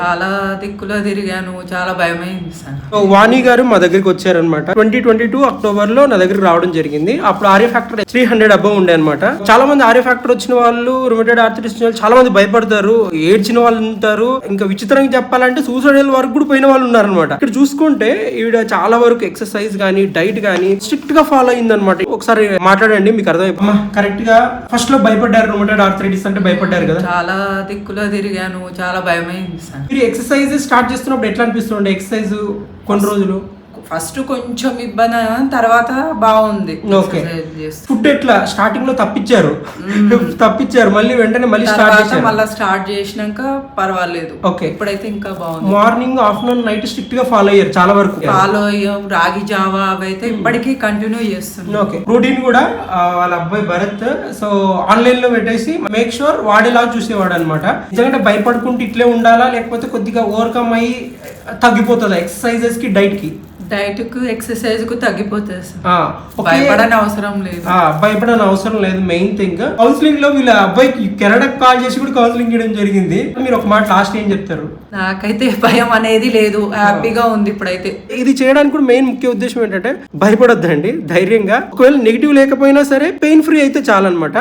చాలా దిక్కులో తిరిగాను, చాలా భయమైంది సార్. వాణి గారు మా దగ్గరికి వచ్చారనమాట. 2022 అక్టోబర్ లో నా దగ్గరికి రావడం జరిగింది. అప్పుడు ఆర్య ఫ్యాక్టర్ 300 అబౌవ్ ఉండే అనమాట. చాలా మంది ఆర్య ఫ్యాక్టర్ వచ్చిన వాళ్ళు, రుమటైడ్ ఆర్థరైటిస్ వచ్చిన వాళ్ళు చాలా మంది భయపడతారు, ఏడ్చిన వాళ్ళు ఉంటారు. ఇంకా విచిత్రంగా చెప్పాలంటే సూసైడల్ వరకు కూడా పోయిన వాళ్ళు ఉన్నారనమాట. ఇక్కడ చూసుకుంటే ఈవిడ చాలా వరకు ఎక్సర్సైజ్ గానీ డైట్ గానీ స్ట్రిక్ట్ గా ఫాలో అయిందనమాట. ఒకసారి మాట్లాడండి, మీకు అర్థమైపోయి కరెక్ట్ గా. ఫస్ట్ లో భయపడ్డారు, రుమటైడ్ ఆర్థరైటిస్ అంటే భయపడ్డారు కదా. చాలా దిక్కులో తిరిగాను, చాలా భయమైంది సార్. మీరు ఎక్సర్సైజ్ స్టార్ట్ చేస్తున్నప్పుడు ఎట్లా అనిపిస్తుండే? ఎక్సర్సైజ్ కొన్ని రోజులు ఫస్ట్ కొంచెం ఇబ్బంది అయినా తర్వాత బాగుంది. ఓకే. ఫుడ్ ఎట్లా స్టార్టింగ్ లో తప్పించారు మళ్ళీ వెంటనే మళ్ళీ స్టార్ట్ చేసినాక పర్వాలేదు. ఓకే. ఇప్పుడైతే ఇంకా బాగుంది. మార్నింగ్ ఆఫ్టర్నూన్ నైట్ స్ట్రిక్ట్ గా ఫాలో అయ్యారు చాలా వరకు. ఫాలో అయ్యాం. రాగి జావా అవైతే ఇప్పటికీ కంటిన్యూ చేస్తున్నాం. ఓకే. ప్రోటీన్ కూడా వాళ్ళ అబ్బాయి భరత్ సో ఆన్లైన్ లో పెట్టేసి మేక్ షూర్ వాడేలా చూసేవాడు అనమాట. నిజంగా భయపడుకుంటూ ఇట్లే ఉండాలా లేకపోతే కొద్దిగా ఓవర్కమ్ అయ్యి తగ్గిపోతుందా ఎక్సర్సైజెస్ కి డైట్ కి? డైట్ కు ఎక్సర్సైజ్ కు తగ్గిపోతుంది సార్. భయపడని అవసరం లేదు. మెయిన్ థింగ్ కౌన్సిలింగ్ లో వీళ్ళ అబ్బాయికి కెనడాకి కాల్ చేసి కూడా కౌన్సిలింగ్ చేయడం జరిగింది. మీరు ఒక మాట లాస్ట్ ఏం చెప్తారు? నాకైతే భయం అనేది లేదు, హ్యాపీగా ఉంది ఇప్పుడైతే. ఇది చేయడానికి కూడా మెయిన్ ముఖ్య ఉద్దేశం ఏంటంటే భయపడొద్దండి, ధైర్యంగా. ఒకవేళ నెగిటివ్ లేకపోయినా సరే పెయిన్ ఫ్రీ అయితే చాలన్నమాట.